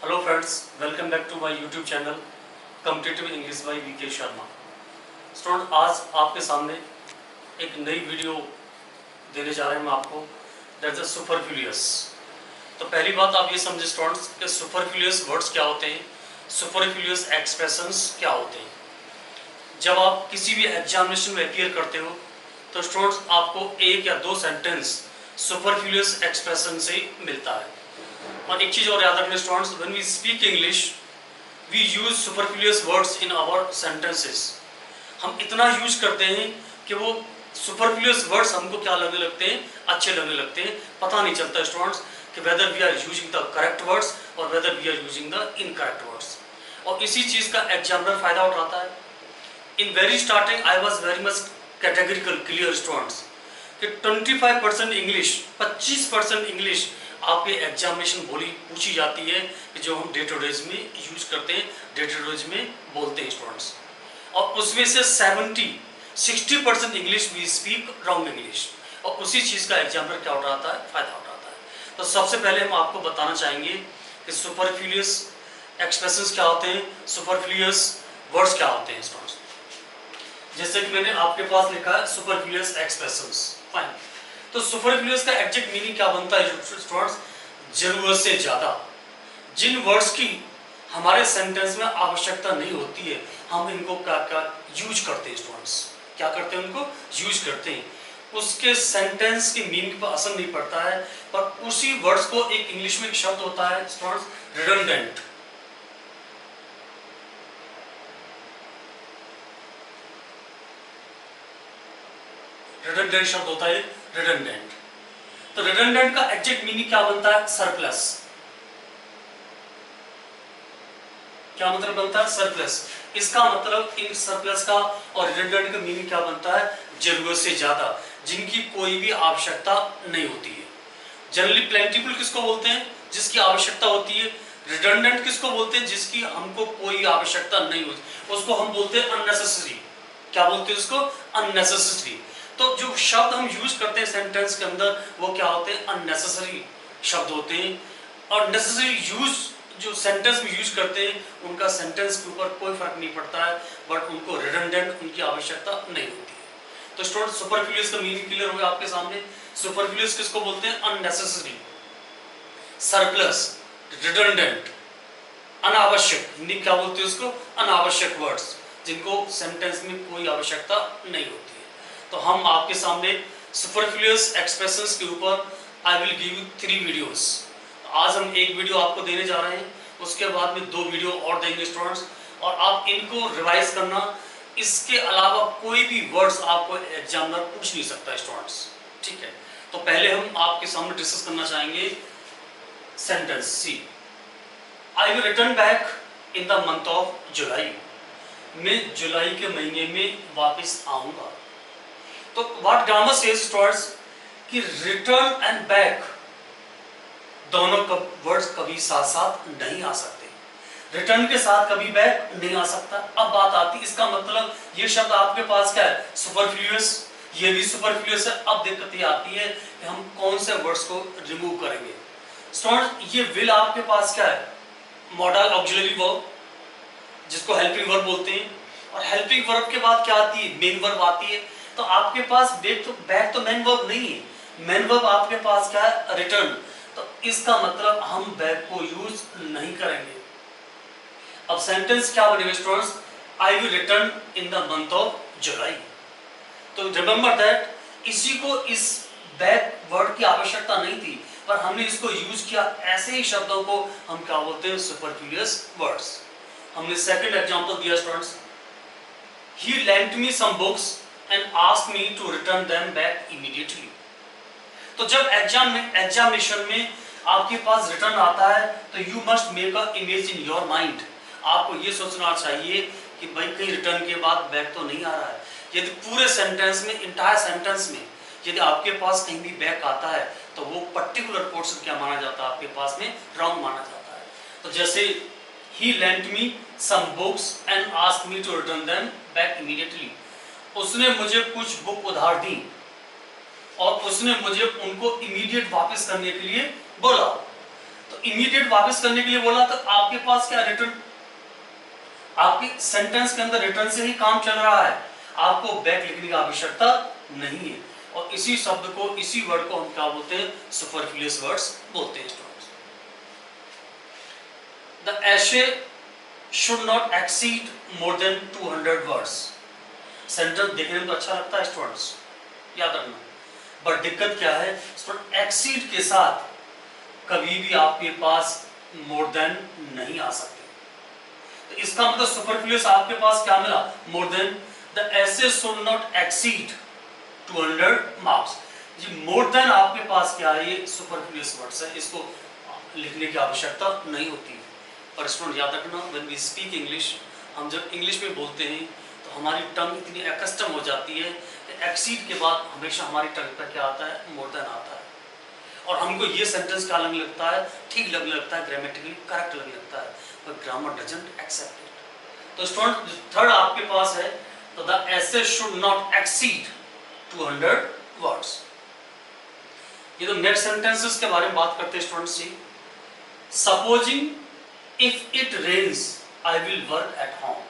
Hello friends, welcome back to my YouTube channel competitive English by VK Sharma. Student, आज आपके सामने एक नई वीडियो देने जा रहे हैं हम आपको, दैट्स अ सुपरफ्लुअस। तो पहली बात आप ये समझे स्टूडेंट्स कि सुपरफ्लुअस वर्ड्स क्या होते हैं, सुपरफ्लुअस एक्सप्रेशंस क्या होते हैं। जब आप किसी भी एग्जामिनेशन में अपीयर करते हो तो स्टूडेंट्स आपको एक या दो सेंटेंस सुपरफ्लुअस एक्सप्रेशन से मिलता है। और एक चीज और याद रखना students, when we speak English we use superfluous words in our sentences. हम इतना यूज करते हैं कि वो सुपरफ्लुअस वर्ड्स हमको क्या लगने लगते हैं, अच्छे लगने लगते हैं। पता नहीं चलता स्टूडेंट्स कि whether we are using the correct words और whether we are using the incorrect words. और इसी चीज का एग्जामिनर फायदा उठाता है। In very starting I was very much categorical clear students कि 25% इंग्लिश, 25% इंग्लिश आपके एग्जामिनेशन बोली पूछी जाती है कि जो हम डे टू डेज में यूज करते हैं, डे टू डेज में बोलते हैं स्टूडेंट्स। और उसमें से 60% English we speak wrong English, और उसी चीज़ का एग्जामिनर क्या उठाता है, फायदा उठाता है। तो सबसे पहले हम आपको बताना चाहेंगे कि सुपरफ्लुअस एक्सप्रेशंस क्या होते हैं, सुपरफ्लुअस वर्ड्स क्या होते हैं स्टूडेंट्स। जैसे कि मैंने आपके पास लिखा है सुपरफ्लुअस एक्सप्रेशंस, फाइन। तो सुपरफ्लुअस का एग्जैक्ट मीनिंग क्या बनता है स्टूडेंट्स, जरूरत से ज्यादा। जिन वर्ड्स की हमारे सेंटेंस में आवश्यकता नहीं होती है, हम इनको क्या यूज करते हैं स्टूडेंट्स, क्या करते हैं, उनको यूज करते हैं। उसके सेंटेंस के मीनिंग पर असर नहीं पड़ता है, पर उसी वर्ड्स को एक इंग्लिश में एक शब्द होता है स्टूडेंट्स, रिडंडेंट। रिडंडेंट शब्द होता है, रिडंडेंट। तो रिडंडेंट का एग्जैक्ट मीनिंग क्या बनता है, सरप्लस। क्या मतलब बनता है, सरप्लस। इसका मतलब इन सरप्लस का और रिडंडेंट का मीनिंग क्या बनता है, जरूरत से ज्यादा, जिनकी कोई भी आवश्यकता नहीं होती है। जनरली प्लेंटिफुल किसको बोलते हैं, जिसकी आवश्यकता होती है। रिडंडेंट किसको बोलते हैं, जिसकी हमको कोई आवश्यकता नहीं होती, उसको हम बोलते हैं अननेसेसरी। क्या बोलते हैं उसको, अननेसेसरी। तो जो शब्द हम यूज करते हैं सेंटेंस के अंदर वो क्या होते हैं, अननेसेसरी शब्द होते हैं। और नेसेसरी यूज जो सेंटेंस में यूज करते हैं उनका सेंटेंस के ऊपर कोई फर्क नहीं पड़ता है, बट उनको रिडंडेंट, उनकी आवश्यकता नहीं होती है। तो स्टूडेंट, सुपरफ्लुअस का मीनिंग क्लियर हो गया आपके सामने। सुपरफ्लुअस किसको बोलते हैं, अननेसेसरी, सरप्लस, रिडंडेंट, अनावश्यक। हिंदी क्या बोलते हैं उसको, अनावश्यक वर्ड्स, जिनको सेंटेंस में कोई आवश्यकता नहीं होती। तो हम आपके सामने सुपरफ्लुअस एक्सप्रेशंस के ऊपर I will give you 3 videos. आज हम एक वीडियो आपको देने जा रहे हैं, उसके बाद में 2 वीडियो और देंगे स्टूडेंट्स, और आप इनको रिवाइज करना। इसके अलावा कोई भी वर्ड्स आपको एग्जामिनर पूछ नहीं सकता स्टूडेंट्स, ठीक है। तो पहले हम आपके सामने डिस्कस करना चाहेंगे sentence C, I will return back in the month of July. मैं जुलाई के महीने में वापस आऊंगा। तो व्हाट ग्रामर सेज स्टूडेंट्स कि रिटर्न एंड बैक दोनों वर्ड्स कभी साथ साथ नहीं आ सकते। रिटर्न के साथ कभी बैक नहीं आ सकता। अब बात आती है, इसका मतलब ये शब्द आपके पास क्या है, सुपरफ्लुअस, ये भी सुपरफ्लुअस है। अब दिक्कत ये आती है कि हम कौन से वर्ड्स को रिमूव करेंगे। स्टूडेंट्स, ये विल आपके पास क्या है, मॉडल ऑक्सिलरी वर्ब, जिसको हेल्पिंग वर्ब बोलते हैं। और हेल्पिंग वर्ब के बाद क्या आती है, मेन वर्ब आती है। तो आपके पास बैक तो मेन वर्ब नहीं है, मेन वर्ब आपके पास क्या है, रिटर्न। तो इसका मतलब हम बैक को यूज नहीं करेंगे। अब सेंटेंस क्या बनेगा students, I will return in the month of जुलाई। तो रिमेंबर दैट इसी को, इस बैक वर्ड की आवश्यकता नहीं थी, पर हमने इसको यूज किया। ऐसे ही शब्दों को हम क्या बोलते हैं, सुपरफ्लुअस वर्ड्स। हमने सेकंड एग्जांपल दिया students, he lent me some books and asked me to return them back immediately। तो जब एग्जामिनेशन में आपके पास रिटर्न आता है तो you must make a image in your mind. आपको ये सोचना चाहिए कि भाई कहीं रिटर्न के बाद बैक तो नहीं आ रहा है। यदि पूरे सेंटेंस में, इंटायर सेंटेंस में यदि आपके पास कहीं भी बैक आता है तो वो पर्टिकुलर पोर्शन क्या माना जाता है, आपके पास में रॉन्ग माना जाता है। तो जैसे he lent me some books and asked me to return them back immediately। उसने मुझे कुछ बुक उधार दी और उसने मुझे उनको इमीडिएट वापस करने के लिए बोला। तो इमीडिएट वापस करने के लिए बोला तो आपके पास क्या रिटर्न, आपके सेंटेंस के अंदर रिटर्न से ही काम चल रहा है, आपको बैक लिखने की आवश्यकता नहीं है। और इसी शब्द को, इसी वर्ड को हम क्या बोलते हैं, सुपरफ्लुअस वर्ड्स बोलते हैं स्टूडेंट्स। द एशे should not exceed more than 200 words. Sentence देखने में तो अच्छा लगता है स्टूडेंट्स, याद रखना, बट दिक्कत क्या है, एक्सीड के साथ कभी भी आपके पास मोर देन नहीं आ सकते। तो इसका मतलब सुपरफ्लुअस आपके पास क्या मिला, more than. The essay should not exceed 200 marks. जी मोर देन आपके पास क्या है, ये सुपरफ्लुअस वर्ड्स है, इसको लिखने की आवश्यकता नहीं होती है। पर स्टूडेंट याद रखना, व्हेन वी स्पीक इंग्लिश, हम जब इंग्लिश में बोलते हैं तो हमारी टंग इतनी एकस्टम हो जाती है कि एक्सीड के बाद हमेशा हमारी टंग पर क्या आता है, मोर देन आता है। और हमको ये सेंटेंस क्या लगने लगता है, ठीक लगने लगता है, ग्रामेटिकली करेक्ट लगने लगता है, पर ग्रामर डजंट एक्सेप्ट इट। तो स्टूडेंट थर्ड आपके पास है, तो the essay should not exceed 200 words. ये तो नेक्स्ट सेंटेंसेस के बारे में बात करते हैं स्टूडेंट्स जी। Supposing if it rains I will work at home.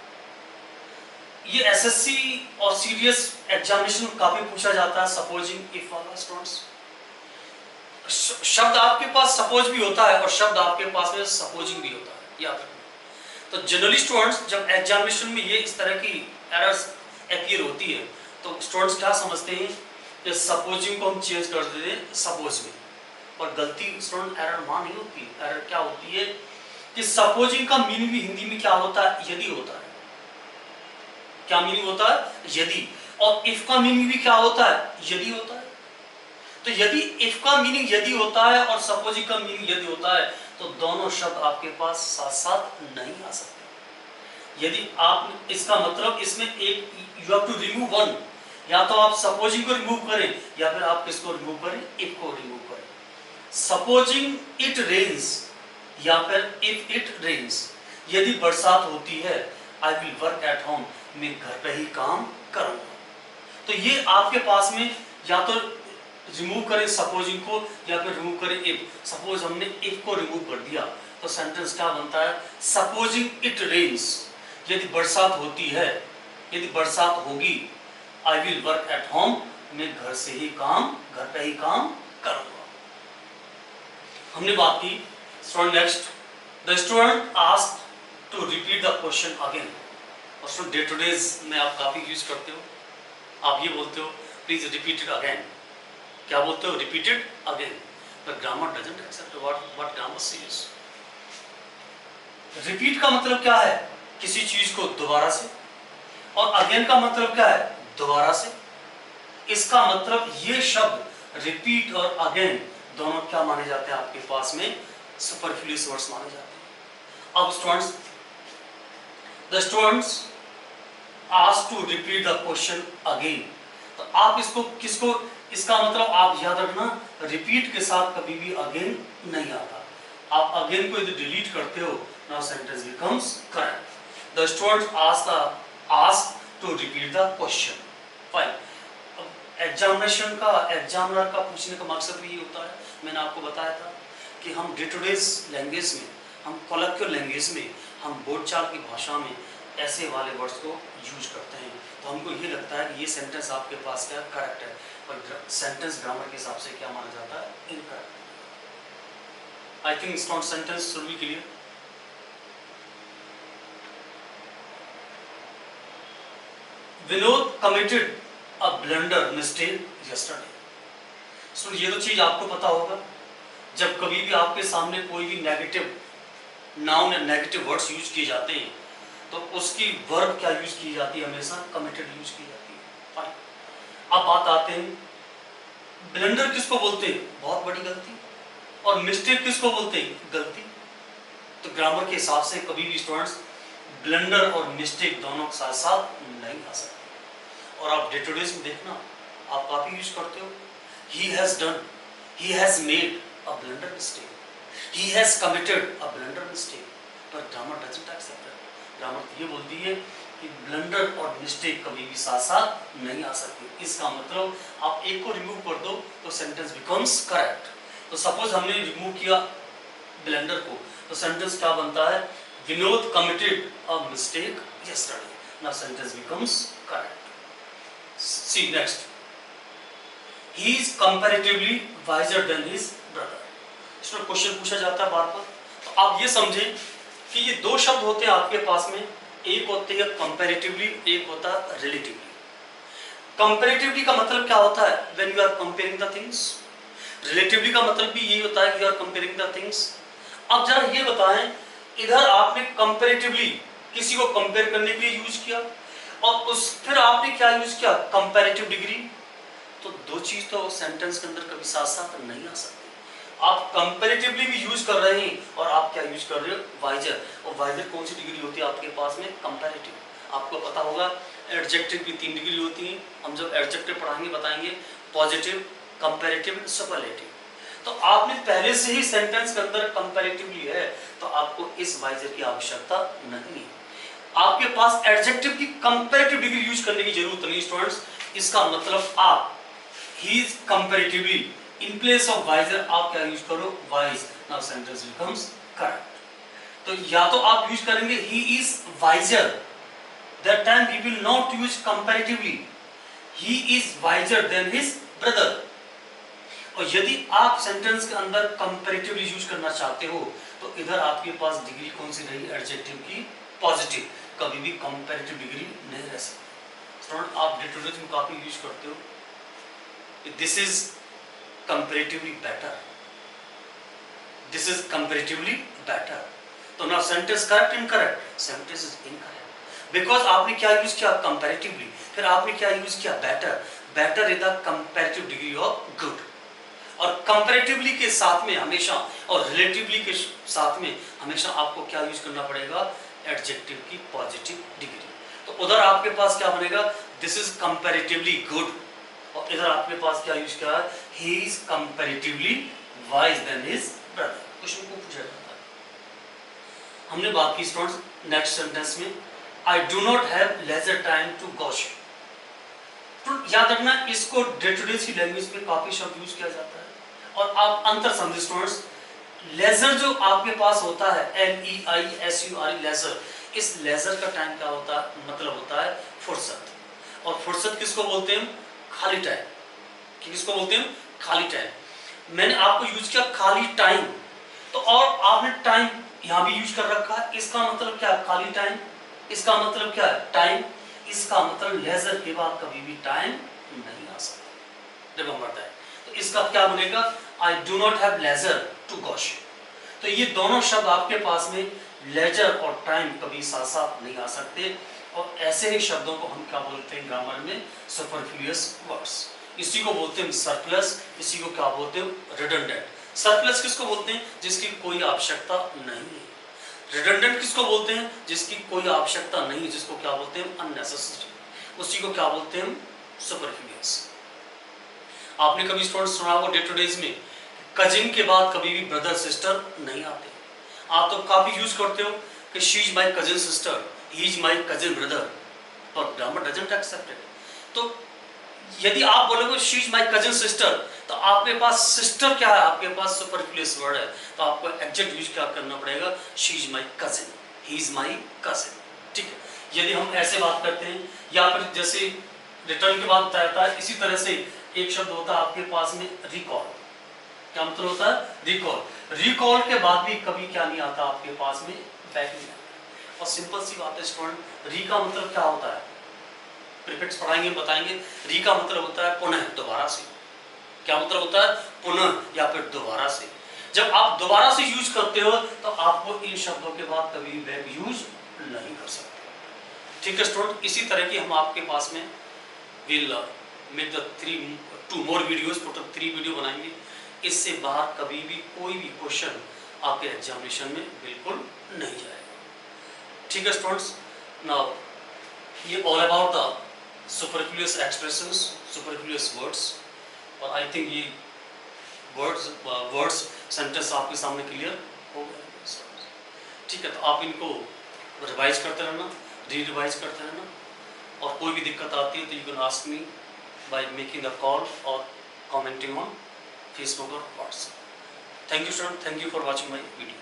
ये एसएससी और सीडीएस एग्जामिनेशन में काफी पूछा जाता है सपोजिंग इफ वाला स्टूडेंट्स। शब्द आपके पास सपोज भी होता है और शब्द आपके पास में सपोजिंग भी होता है, याद रखना। तो जनरली स्टूडेंट्स जब एग्जामिनेशन में ये इस तरह की एरर्स अपीयर होती है तो स्टूडेंट्स क्या समझते हैं कि सपोजिंग को हम चेंज कर देते हैं सपोज में, पर गलती स्टूडेंट एरर वहां नहीं होती। एरर क्या होती है कि सपोजिंग का मीनिंग भी हिंदी में क्या होता है, यदि होता है। क्या मीनिंग होता है, यदि। और इफ का मीनिंग भी क्या होता है, यदि होता है। तो यदि इफ का मीनिंग यदि होता है और सपोजिंग का मीनिंग यदि होता है तो दोनों शब्द आपके पास साथ साथ नहीं आ सकते। यदि आप, इसका मतलब इसमें एक, you have to remove one, या तो आप सपोजिंग को रिमूव करें या फिर आप किसको रिमूव करें, इफ को रिमूव करें। सपोजिंग इट रेन्स या फिर इफ इट रेन्स, यदि बरसात होती है, आई विल वर्क एट होम, मैं घर पे ही काम करूंगा। तो ये आपके पास में या तो रिमूव करें सपोजिंग को या फिर रिमूव करें इफ। सपोज हमने इफ को रिमूव कर दिया तो सेंटेंस क्या बनता है, सपोजिंग इट रेन्स, यदि बरसात होती है, यदि बरसात होगी, आई विल वर्क एट होम, मैं घर से ही काम, घर पे ही काम करूंगा। हमने बात की। Student next, the student asked to repeat the question again. और स्टूडेंट डे टू डेज में आप काफी यूज करते हो, आप ये बोलते हो प्लीज रिपीट इट अगेन। क्या बोलते हो, रिपीटेड अगेन। पर grammar doesn't accept what grammar says. Repeat का मतलब क्या है, किसी चीज को दोबारा से, और अगेन का मतलब क्या है, दोबारा से। इसका मतलब ये शब्द रिपीट और अगेन दोनों क्या माने जाते हैं आपके पास में, सुपरफ्लुअस वर्ड्स माने जाते हैं। अब students, the students asked to repeat the question again. तो आप इसको किसको, इसका मतलब आप याद रखना, रिपीट के साथ कभी भी अगेन नहीं आता। आप अगेन को यदि डिलीट करते हो, now sentence becomes correct. The student asked to repeat the question. Fine. Examination का, एग्जामिनर का पूछने का मकसद भी ये होता है, मैंने आपको बताया था कि हम डे टू डे लैंग्वेज में, हम कॉलेक्टिव लैंग्वेज में, हम बोलचाल की भाषा में ऐसे वाले वर्ड्स को यूज करते हैं। तो हमको ये लगता है कि ये सेंटेंस आपके पास क्या करेक्ट है, पर सेंटेंस ग्रामर के हिसाब से क्या माना जाता है, incorrect. I think student sentence should be clear. Vinod committed a blunder mistake yesterday. So ये तो चीज आपको पता होगा, जब कभी भी आपके सामने कोई भी नेगेटिव नाउन या नेगेटिव वर्ड्स यूज किए जाते हैं तो उसकी वर्ब क्या यूज की जाती है, हमेशा कमिटेड यूज की जाती है। फाइन। अब बात आते हैं, ब्लंडर किसको बोलते हैं, बहुत बड़ी गलती, और मिस्टेक किसको बोलते हैं, गलती। तो ग्रामर के हिसाब से कभी भी स्टूडेंट्स ब्लंडर और मिस्टेक दोनों साथ साथ नहीं आ सकते। और आप डे टू डे में देखना, आप काफी यूज करते हो, he has done, he has made a blunder mistake, he has committed a blunder mistake. पर grammar doesn't accept it. Grammar ये बोलती है कि ब्लंडर और मिस्टेक कभी भी साथ साथ नहीं आ सकती। इसका मतलब आप एक को रिमूव कर दो तो सेंटेंस बिकम्स करेक्ट। तो सपोज हमने रिमूव किया ब्लेंडर को, तो सेंटेंस क्या बनता है, Vinod committed a mistake yesterday, now sentence becomes correct. See next, he is comparatively wiser than his brother। इसमें क्वेश्चन पूछा जाता है बार बार, तो आप ये समझें कि ये दो शब्द होते हैं आपके पास में, एक होते हैं कंपैरेटिवली, एक होता है रिलेटिवली। कंपैरेटिवली का मतलब क्या होता है, when you are comparing the things. Relatively का मतलब भी यही होता है कि you are comparing the things. अब जरा ये बताएं, इधर आपने कंपैरेटिवली किसी को कंपेयर करने के लिए यूज किया, और फिर आपने क्या यूज किया, कंपैरेटिव डिग्री। तो दो चीज तो सेंटेंस के अंदर कभी साथ साथ नहीं आ सकती। आप कंपैरेटिवली भी यूज कर रहे हैं और आप क्या यूज कर रहे हो, वाइजर। और वाइजर कौन सी डिग्री होती है आपके पास में, कंपैरेटिव। आपको पता होगा एडजेक्टिव की 3 डिग्री होती है, हम जब एडजेक्टिव पढ़ाएंगे बताएंगे, पॉजिटिव, कंपैरेटिव, सुपरलेटिव। तो आपने पहले से ही सेंटेंस के अंदर कंपैरेटिवली है, तो आपको इस वाइजर की आवश्यकता नहीं है। आपके पास एडजेक्टिव की कंपैरेटिव डिग्री यूज करने की जरूरत नहीं स्टूडेंट्स। इसका मतलब आप he is comparatively in place of wiser आप क्या यूज करो, wise, now sentence becomes correct। तो या तो आप यूज करेंगे he is wiser, that time we will not use comparatively, he is wiser than his brother। और यदि आप सेंटेंस के अंदर कंपैरेटिवली यूज करना चाहते हो, तो इधर आपके पास डिग्री कौन सी रही, एडजेक्टिव की पॉजिटिव, कभी भी कंपैरेटिव डिग्री नहीं रह सकती। स्टूडेंट आप डे टू डे में काफी यूज करते हो, this is comparatively better, this is comparatively better। तो now sentence correct incorrect, sentence is incorrect because आपने क्या यूज किया, comparatively, फिर आपने क्या यूज किया, better। better is the comparative degree of good। और comparatively के साथ में हमेशा और relatively के साथ में हमेशा आपको क्या यूज करना पड़ेगा, adjective की positive degree। तो उधर आपके पास क्या बनेगा, this is comparatively good, और इधर आपके पास क्या यूज किया है, he is comparatively wise than his brother। Question को पूछा जाता है। हमने बात की स्टूडेंट्स नेक्स्ट सेंटेंस में, I do not have leisure time to gossip। तो याद रखना, इसको डे टू डे की लैंग्वेज में काफी शब्द यूज किया जाता है, और आप अंतर समझे स्टूडेंट्स। लेजर जो आपके पास होता है, LEISURE लेजर, इस लेजर का टाइम क्या होता है, मतलब होता है फुर्सत। और फुर्सत किसको बोलते हैं, खाली टाइम। किसको बोलते हैं, खाली टाइम। मैंने आपको यूज किया खाली टाइम, तो और आपने टाइम यहां भी यूज कर रखा है, इसका मतलब क्या है, खाली टाइम। इसका मतलब क्या है, टाइम। इसका मतलब लेजर के बाद कभी भी टाइम नहीं आ सकता, रिमेंबर दैट। तो इसका क्या बनेगा, I do not have leisure to gossip. तो ये दोनों शब्द आपके पास में, लेजर और टाइम, कभी साथ साथ नहीं आ सकते, और ऐसे ही शब्दों को हम क्या बोलते हैं ग्रामर में, सुपरफ्लुअस वर्ड्स। इसी को बोलते हैं सरप्लस, इसी को क्या बोलते हैं, रिडंडेंट। सरप्लस किसको बोलते हैं, जिसकी कोई आवश्यकता नहीं है। रिडंडेंट किसको बोलते हैं, जिसकी कोई आवश्यकता नहीं, जिसको क्या बोलते हैं, अननेसेसरी। उसी को क्या बोलते हैं, सुपरफ्लुअस। आपने कभी स्टूडेंट सुना हो डे टू डेज में, कजिन के बाद कभी भी ब्रदर सिस्टर नहीं आते। आप तो काफी यूज करते हो कि she is my cousin sister, he is my cousin brother, but grammar doesn't accept it। तो यदि आप बोलोगे she is my cousin sister, तो आपके पास सिस्टर क्या है, आपके पास सुपरफ्लुअस वर्ड है, तो आपको एडजेक्टिव यूज क्या करना पड़ेगा, she is my cousin, he is my cousin। ठीक है, यदि हम ऐसे बात करते हैं, या फिर जैसे रिटर्न के बाद बताया था, इसी तरह से एक शब्द होता है आपके पास में, रिकॉल। क्या मतलब होता है, रिकॉल। रिकॉल के बाद भी कभी क्या नहीं आता आपके पास में, बैक नहीं आता। और सिंपल सी बात है स्टूडेंट, री का मतलब क्या होता है, प्रीफिक्स पढ़ाएंगे बताएंगे। री का मतलब होता है पुनः, दोबारा से। क्या मतलब होता है, पुनः या फिर दोबारा से। जब आप दोबारा से यूज करते हो, तो आपको इन शब्दों के बाद कभी बैक यूज नहीं कर सकते। ठीक है स्टूडेंट, इसी तरह की हम आपके पास में will make the 2 more videos, total 3 video बनाएंगे। इससे बाहर कभी भी कोई भी क्वेश्चन आपके एग्जामिनेशन में बिल्कुल नहीं जाएगा। ठीक है स्टूडेंट्स, नाउ ये all about the superfluous expressions, superfluous words, और आई थिंक ये वर्ड्स सेंटेंस आपके सामने क्लियर हो गए। ठीक है, तो आप इनको रिवाइज करते रहना, री रिवाइज करते रहना, और कोई भी दिक्कत आती है तो you can ask me by making the call और कमेंटिंग ऑन फेसबुक और WhatsApp. Thank you student, thank you for watching my video.